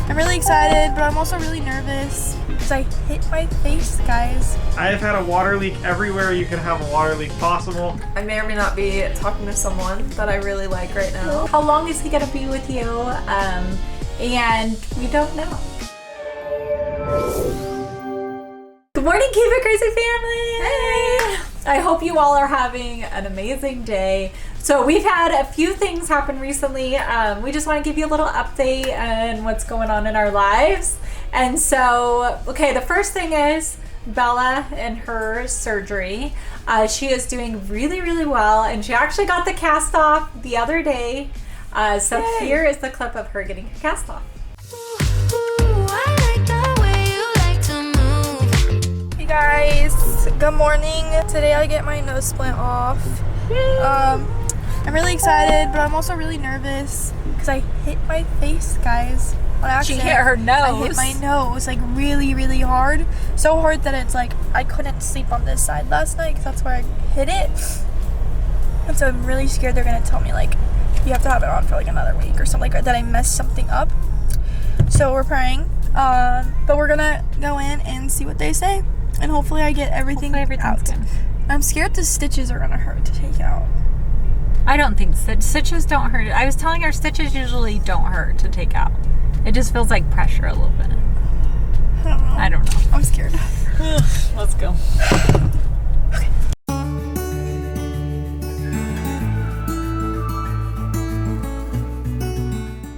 I'm really excited, but I'm also really nervous because I hit my face, guys. I've had a water leak everywhere you can have a water leak possible. I may or may not be talking to someone that I really like right now. How long is he gonna be with you? And we don't know. Good morning, Keep It Crazy family! Hey! I hope you all are having an amazing day. So we've had a few things happen recently. We just want to give you a little update on what's going on in our lives. And so, okay, the first thing is Bella and her surgery. She is doing really, really well, and she actually got the cast off the other day. So Yay. Here is the clip of her getting her cast off. Hey guys, good morning. Today I get my nose splint off. I'm really excited, but I'm also really nervous because I hit my face, guys. On accident. She hit her nose. I hit my nose like really, really hard. So hard that it's like I couldn't sleep on this side last night because that's where I hit it. And so I'm really scared they're gonna tell me like you have to have it on for like another week or something like that. That I messed something up. So we're praying. But we're gonna go in and see what they say, and hopefully I get everything out. Good. I'm scared the stitches are gonna hurt to take out. I don't think stitches don't hurt. I was telling her stitches usually don't hurt to take out. It just feels like pressure a little bit. I don't know. I'm scared. Let's go. Okay.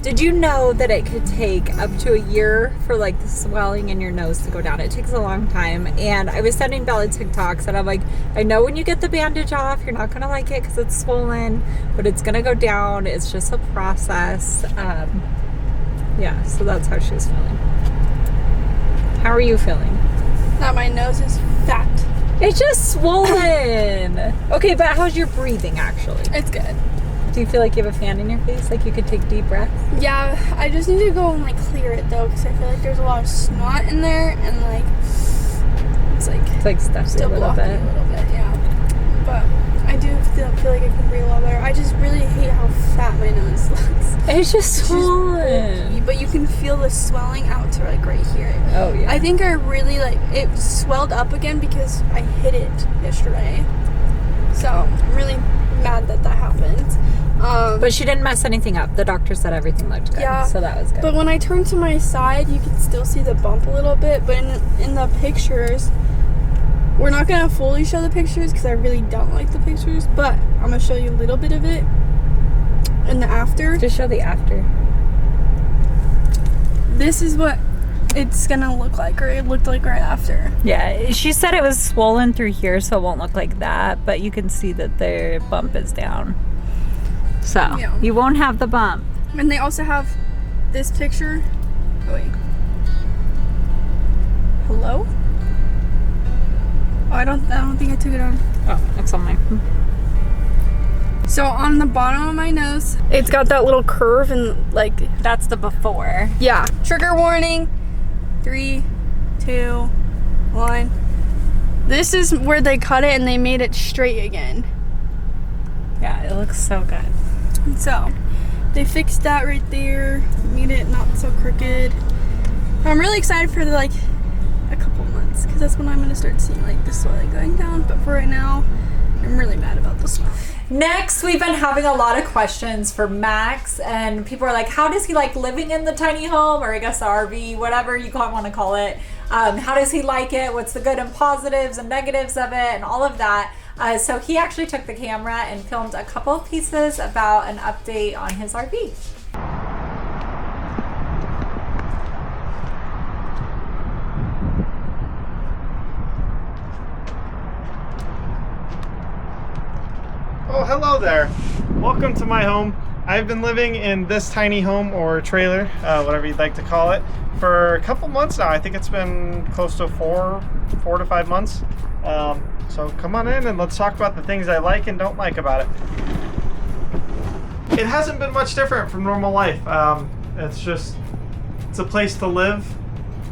Did you know that it could take up to a year for like the swelling in your nose to go down? It takes a long time. And I was sending Bella TikToks and I'm like, I know when you get the bandage off, you're not gonna like it because it's swollen, but it's gonna go down. It's just a process. Yeah, so that's how she's feeling. How are you feeling? Now my nose is fat. It's just swollen. Okay, but how's your breathing actually? It's good. Do you feel like you have a fan in your face? Like you could take deep breaths? Yeah, I just need to go and like clear it though, because I feel like there's a lot of snot in there, and like it's like stuffy still a little blocking bit. a little bit, yeah. But I do feel like I can breathe a lot better. I just really hate how fat my nose looks. It's just swollen. But you can feel the swelling out to like right here. Oh yeah. I think I really like it swelled up again because I hit it yesterday. So I'm really mad that happened. But she didn't mess anything up. The doctor said everything looked good. Yeah, so that was good. But when I turned to my side, you can still see the bump a little bit. But in the pictures, we're not going to fully show the pictures because I really don't like the pictures. But I'm going to show you a little bit of it in the after. Just show the after. This is what it's going to look like, or it looked like right after. Yeah, she said it was swollen through here, so it won't look like that. But you can see that the bump is down. So, yeah. You won't have the bump. And they also have this picture. Oh, wait. Hello? Oh, I don't think I took it on. Oh, it's on my... So on the bottom of my nose, it's got that little curve and like... That's the before. Yeah. Trigger warning. 3, 2, 1. This is where they cut it and they made it straight again. Yeah, it looks so good. So they fixed that right there, made it not so crooked. I'm really excited for like a couple months because that's when I'm going to start seeing like the swelling going down. But for right now, I'm really mad about the swelling. Next, we've been having a lot of questions for Max, and people are like, how does he like living in the tiny home, or I guess the RV, whatever you want to call it. How does he like it? What's the good and positives and negatives of it and all of that? So he actually took the camera and filmed a couple of pieces about an update on his RV. Oh, hello there. Welcome to my home. I've been living in this tiny home or trailer, whatever you'd like to call it, for a couple months now. I think it's been close to four to 5 months. So come on in and let's talk about the things I like and don't like about it. It hasn't been much different from normal life. It's a place to live.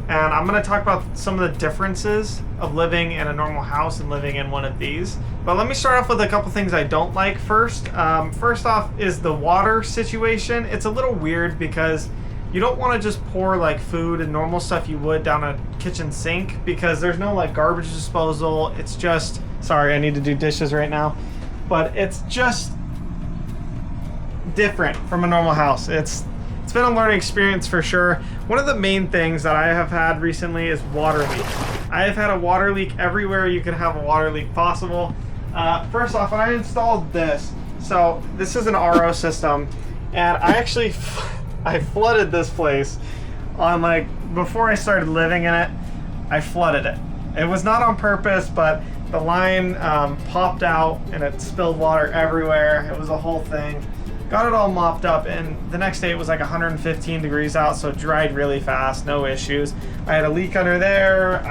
And I'm going to talk about some of the differences of living in a normal house and living in one of these. But let me start off with a couple things I don't like first. First off is the water situation. It's a little weird because you don't want to just pour like food and normal stuff you would down a kitchen sink, because there's no like garbage disposal. It's just, sorry, I need to do dishes right now, but it's just different from a normal house. It's been a learning experience for sure. One of the main things that I have had recently is water leak. I have had a water leak everywhere you can have a water leak possible. First off, when I installed this, so this is an RO system, and I actually I flooded this place on like, before I started living in it, I flooded it. It was not on purpose, but the line popped out and it spilled water everywhere. It was a whole thing. Got it all mopped up, and the next day it was like 115 degrees out, so it dried really fast, no issues. I had a leak under there.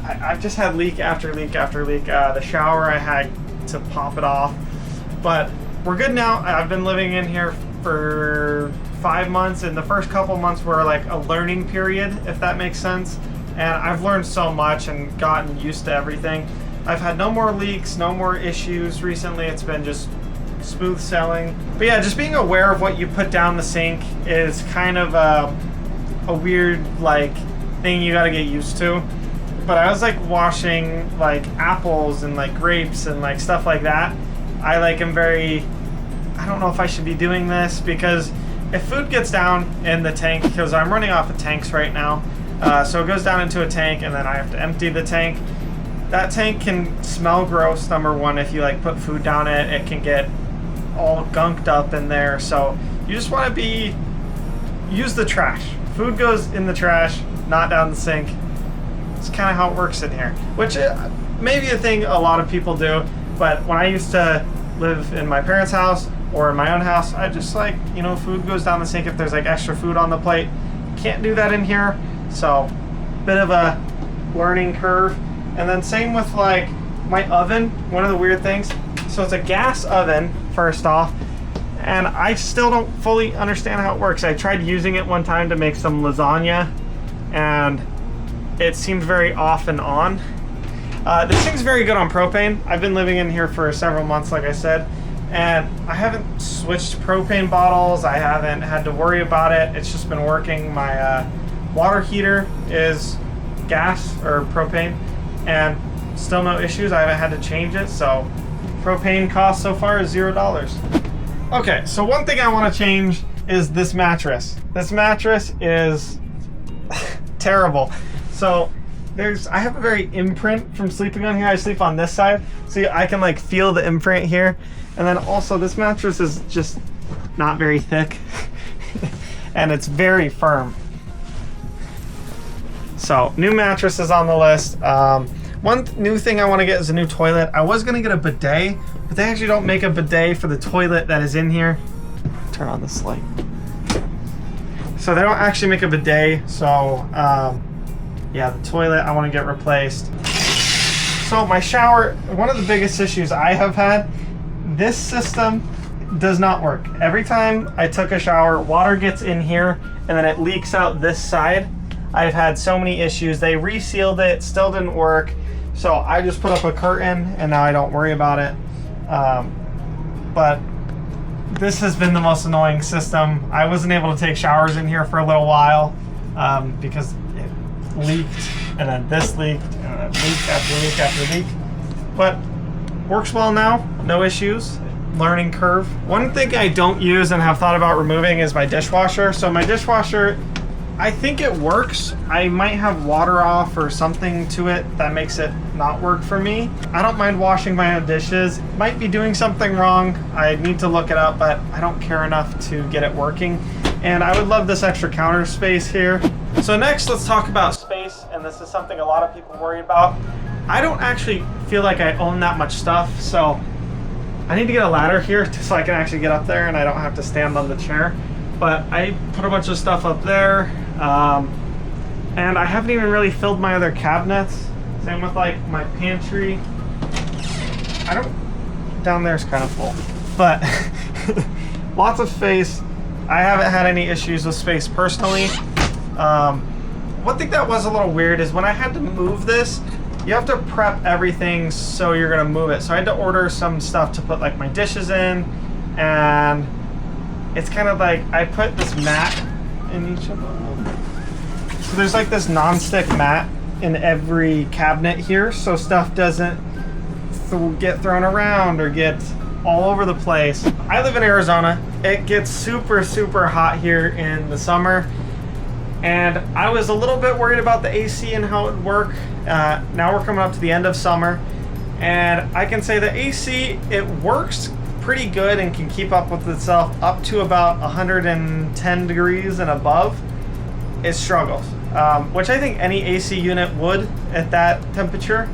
I've just had leak after leak after leak. The shower, I had to pop it off, but we're good now. I've been living in here for 5 months, and the first couple months were like a learning period, if that makes sense. And I've learned so much and gotten used to everything. I've had no more leaks, no more issues recently. It's been just smooth sailing. But yeah, just being aware of what you put down the sink is kind of a weird like thing you gotta get used to. But I was like washing like apples and like grapes and like stuff like that. I like am very, I don't know if I should be doing this, because if food gets down in the tank, because I'm running off of tanks right now, so it goes down into a tank and then I have to empty the tank. That tank can smell gross, number one. If you like put food down it, it can get all gunked up in there. So you just want to use the trash. Food goes in the trash, not down the sink. It's kind of how it works in here, which may be a thing a lot of people do. But when I used to live in my parents' house or in my own house, I just like, you know, food goes down the sink if there's like extra food on the plate. Can't do that in here. So bit of a learning curve. And then same with like my oven, one of the weird things. So it's a gas oven, first off, and I still don't fully understand how it works. I tried using it one time to make some lasagna, and it seemed very off and on. This thing's very good on propane. I've been living in here for several months, like I said, and I haven't switched propane bottles. I haven't had to worry about it. It's just been working. My water heater is gas or propane, and still no issues. I haven't had to change it, so propane cost so far is $0. Okay, so one thing I want to change is this mattress. This mattress is terrible. So I have a very imprint from sleeping on here. I sleep on this side, so I can like feel the imprint here. And then also this mattress is just not very thick and it's very firm. So new mattress is on the list. One new thing I want to get is a new toilet. I was going to get a bidet, but they actually don't make a bidet for the toilet that is in here. Turn on this light. So they don't actually make a bidet. So yeah, the toilet I want to get replaced. So my shower, one of the biggest issues I have had, this system does not work. Every time I took a shower, water gets in here and then it leaks out this side. I've had so many issues. They resealed it, still didn't work. So I just put up a curtain and now I don't worry about it. But this has been the most annoying system. I wasn't able to take showers in here for a little while because it leaked, and then this leaked, and then leak after leak after leak. But works well now, no issues. Learning curve. One thing I don't use and have thought about removing is my dishwasher. So my dishwasher, I think it works. I might have water off or something to it that makes it not work for me. I don't mind washing my own dishes. Might be doing something wrong. I need to look it up, but I don't care enough to get it working. And I would love this extra counter space here. So next, let's talk about space. And this is something a lot of people worry about. I don't actually feel like I own that much stuff. So I need to get a ladder here so I can actually get up there and I don't have to stand on the chair. But I put a bunch of stuff up there. And I haven't even really filled my other cabinets. Same with like my pantry. Down there's kind of full, but lots of space. I haven't had any issues with space personally. One thing that was a little weird is when I had to move this, you have to prep everything so you're gonna move it. So I had to order some stuff to put like my dishes in, and it's kind of like I put this mat in each of them. So there's like this non-stick mat in every cabinet here, so stuff doesn't get thrown around or get all over the place. I live in Arizona. It gets super, super hot here in the summer, and I was a little bit worried about the AC and how it would work. Now we're coming up to the end of summer, and I can say the AC, it works pretty good and can keep up with itself up to about 110 degrees and above. It struggles, which I think any AC unit would at that temperature.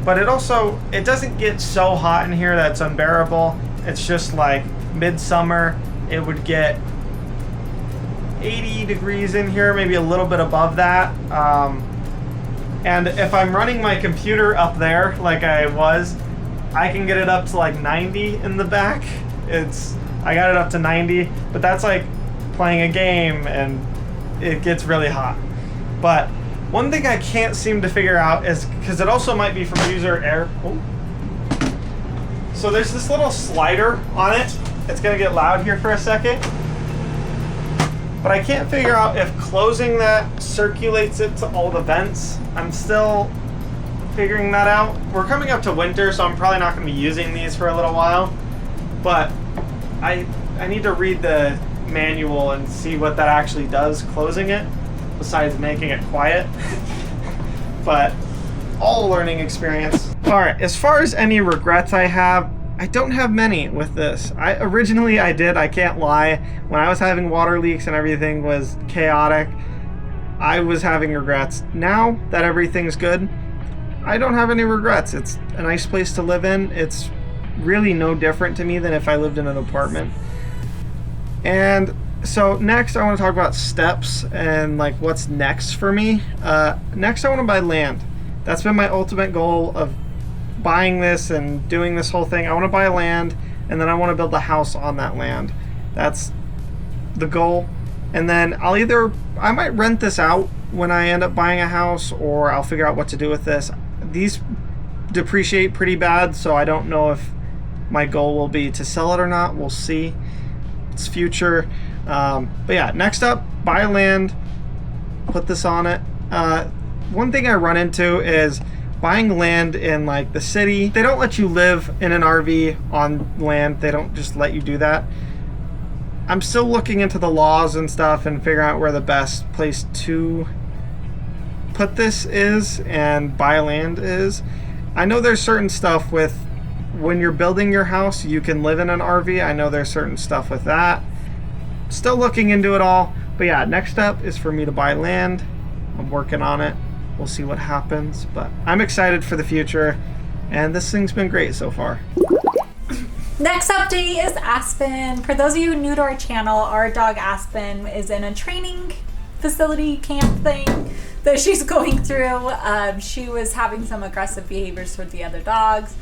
But it doesn't get so hot in here that it's unbearable. It's just like midsummer, it would get 80 degrees in here, maybe a little bit above that. And if I'm running my computer up there like I was, I can get it up to like 90 in the back. I got it up to 90, but that's like playing a game and it gets really hot. But one thing I can't seem to figure out is, because it also might be from user error. Oh. So there's this little slider on it. It's gonna get loud here for a second. But I can't figure out if closing that circulates it to all the vents. I'm still figuring that out. We're coming up to winter, so I'm probably not gonna be using these for a little while. But I need to read the manual and see what that actually does, closing it, besides making it quiet. But all a learning experience. All right, as far as any regrets I have, I don't have many with this. Originally I did, I can't lie. When I was having water leaks and everything was chaotic, I was having regrets. Now that everything's good, I don't have any regrets. It's a nice place to live in. It's really no different to me than if I lived in an apartment. And so next I want to talk about steps and like what's next for me. Next I want to buy land. That's been my ultimate goal of buying this and doing this whole thing. I want to buy land, and then I want to build a house on that land. That's the goal. And then I might rent this out when I end up buying a house, or I'll figure out what to do with this. These depreciate pretty bad, so I don't know if my goal will be to sell it or not. We'll see. It's future. But yeah, next up, buy land, put this on it. One thing I run into is buying land in like the city. They don't let you live in an RV on land. They don't just let you do that. I'm still looking into the laws and stuff and figuring out where the best place to put this is and buy land is. I know there's certain stuff with when you're building your house, you can live in an RV. I know there's certain stuff with that. Still looking into it all. But yeah, next up is for me to buy land. I'm working on it. We'll see what happens, but I'm excited for the future, and this thing's been great so far. Next update is Aspen. For those of you new to our channel, our dog Aspen is in a training facility camp thing that she's going through. She was having some aggressive behaviors toward the other dogs,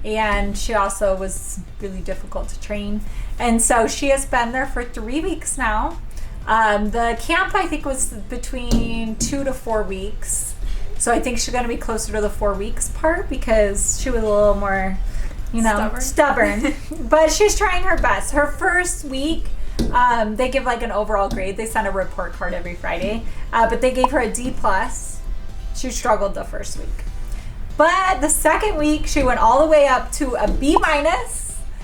and she also was really difficult to train. And so she has been there for 3 weeks now. The camp, I think, was between 2 to 4 weeks. So I think she's going to be closer to the 4 weeks part because she was a little more, stubborn. But she's trying her best. Her first week, they give like an overall grade. They send a report card every Friday. But they gave her a D+. She struggled the first week. But the second week, she went all the way up to a B-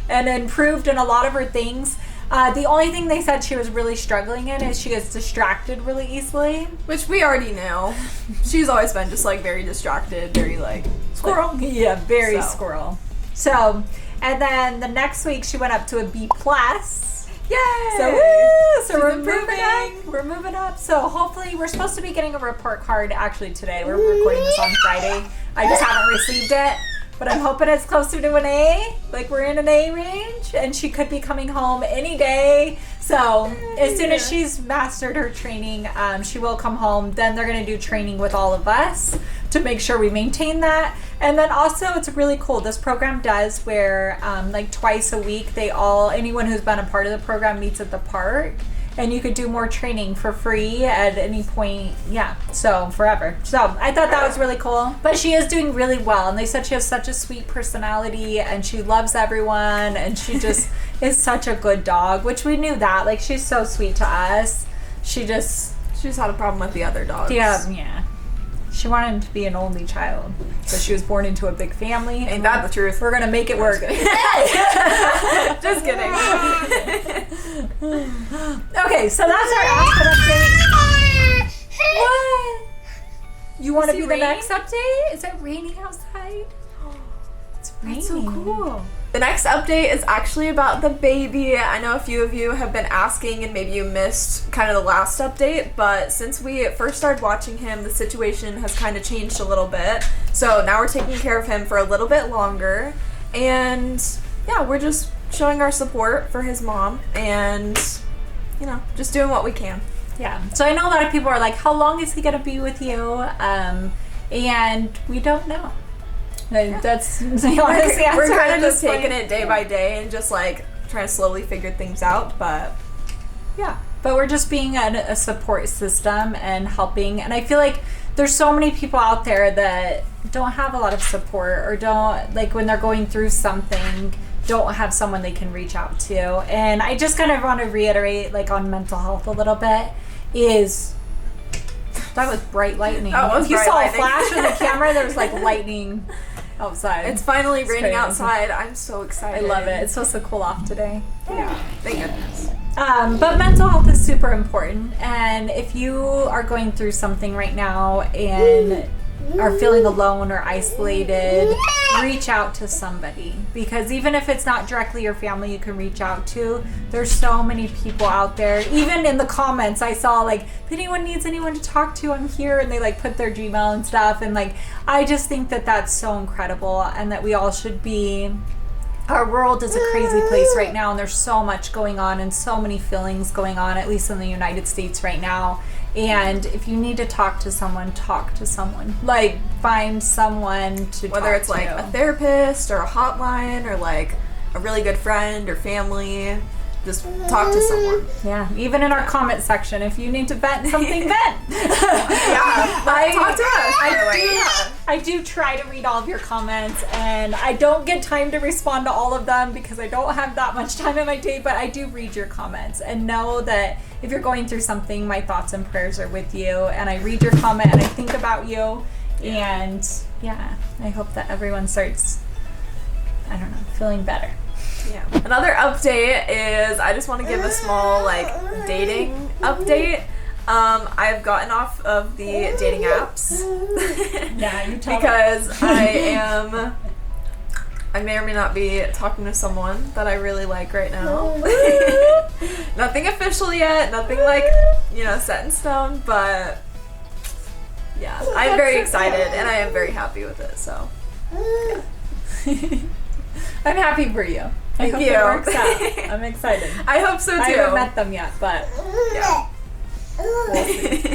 and improved in a lot of her things. The only thing they said she was really struggling in is she gets distracted really easily. Which we already know. She's always been just like very distracted, very like squirrel. Yeah, very squirrel. So, and then the next week she went up to a B+. Yay! So we're moving up. So hopefully we're supposed to be getting a report card actually today. We're recording this on Friday. I just haven't received it. But I'm hoping it's closer to an A, like we're in an A range, and she could be coming home any day. So as soon as she's mastered her training, she will come home. Then they're gonna do training with all of us to make sure we maintain that. And then also it's really cool. This program does where like twice a week, anyone who's been a part of the program meets at the park. And you could do more training for free at any point. Yeah, so forever. So I thought that was really cool. But she is doing really well. And they said she has such a sweet personality and she loves everyone. And she just is such a good dog, which we knew that. Like, she's so sweet to us. She just had a problem with the other dogs. yeah. She wanted to be an only child, so she was born into a big family. Ain't that the truth? We're gonna make it work. Just kidding. Okay, so that's our Aspen update. What? You want to be the next update? Is it raining outside? It's raining. That's so cool. The next update is actually about the baby. I know a few of you have been asking and maybe you missed kind of the last update, but since we first started watching him, the situation has kind of changed a little bit. So now we're taking care of him for a little bit longer. And yeah, we're just showing our support for his mom and, you know, just doing what we can. Yeah. So I know a lot of people are like, how long is he going to be with you? And we don't know. That's the honest answer. We're kind of just taking it day by day and just like trying to slowly figure things out, but yeah. But we're just being a support system and helping. And I feel like there's so many people out there that don't have a lot of support or don't, like when they're going through something, don't have someone they can reach out to. And I just kind of want to reiterate, like on mental health a little bit, is that was bright lightning. Oh, it was if you bright saw lightning. a flash in the camera, there was like lightning outside. It's finally raining crazy. Outside. I'm so excited. I love it. It's supposed to cool off today. Yeah, thank goodness. But mental health is super important. And if you are going through something right now and are feeling alone or isolated, reach out to somebody. Because even if it's not directly your family you can reach out to, there's so many people out there. Even in the comments I saw like, if anyone needs anyone to talk to, I'm here, and they like put their Gmail and stuff. And like, I just think that that's so incredible, and that we all should be. Our world is a crazy place right now, and there's so much going on and so many feelings going on, at least in the United States right now. And if you need to talk to someone, talk to someone. Like, find someone to Whether talk it's like to. a therapist or a hotline or like a really good friend or family, just talk to someone. Yeah, even in our comment section, if you need to vent something, vent. Yeah, talk to us. I do try to read all of your comments, and I don't get time to respond to all of them because I don't have that much time in my day, but I do read your comments, and know that if you're going through something, my thoughts and prayers are with you, and I read your comment and I think about you, and yeah, I hope that everyone starts, I don't know, feeling better. Yeah. Another update is I just want to give a small like dating update. I've gotten off of the dating apps. Yeah, you tell because I may or may not be talking to someone that I really like right now. Nothing official yet, nothing like, you know, set in stone, but yeah, I'm very excited and I am very happy with it, so yeah. I'm happy for you. I Thank hope you. it works out. I'm excited. I hope so too. I haven't met them yet, but Yeah. we'll see.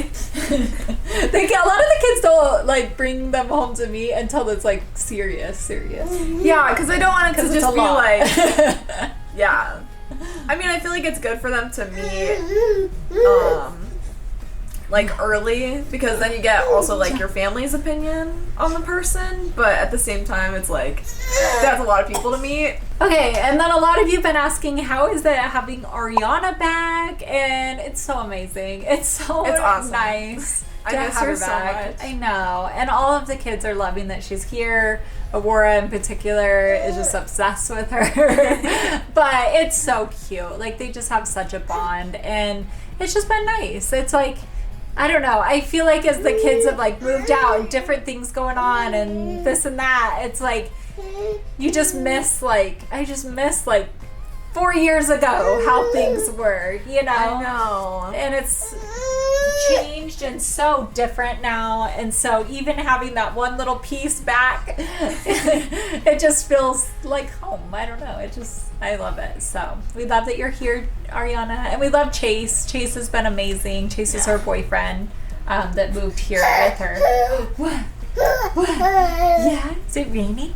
A lot of the kids don't like bring them home to me until it's like serious. Yeah, because I don't want it to It's just a be lot. like, yeah. I mean, I feel like it's good for them to meet, like early, because then you get also like your family's opinion on the person, but at the same time, it's like that's a lot of people to meet. Okay, and then a lot of you have been asking, how is it having Ariana back? And it's so amazing. It's awesome. nice. I to miss have her her so back. much. I know. And all of the kids are loving that she's here. Aurora in particular is just obsessed with her. But it's so cute. Like, they just have such a bond. And it's just been nice. It's like, I don't know. I feel like as the kids have like moved out and different things going on and this and that, it's like you just miss like, I just miss like 4 years ago how things were, you know? I know. And it's changed and so different now. And so even having that one little piece back, it just feels like home. I don't know. I love it. So we love that you're here, Ariana. And we love Chase. Chase has been amazing. Chase is her boyfriend that moved here with her. What? Yeah? Is it raining?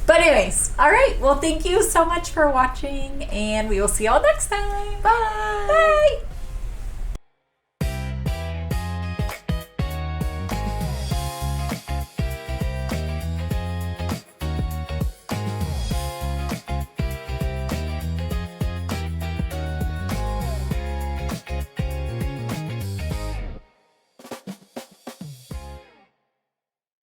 But anyways, all right. Well, thank you so much for watching, and we will see y'all next time. Bye. Bye.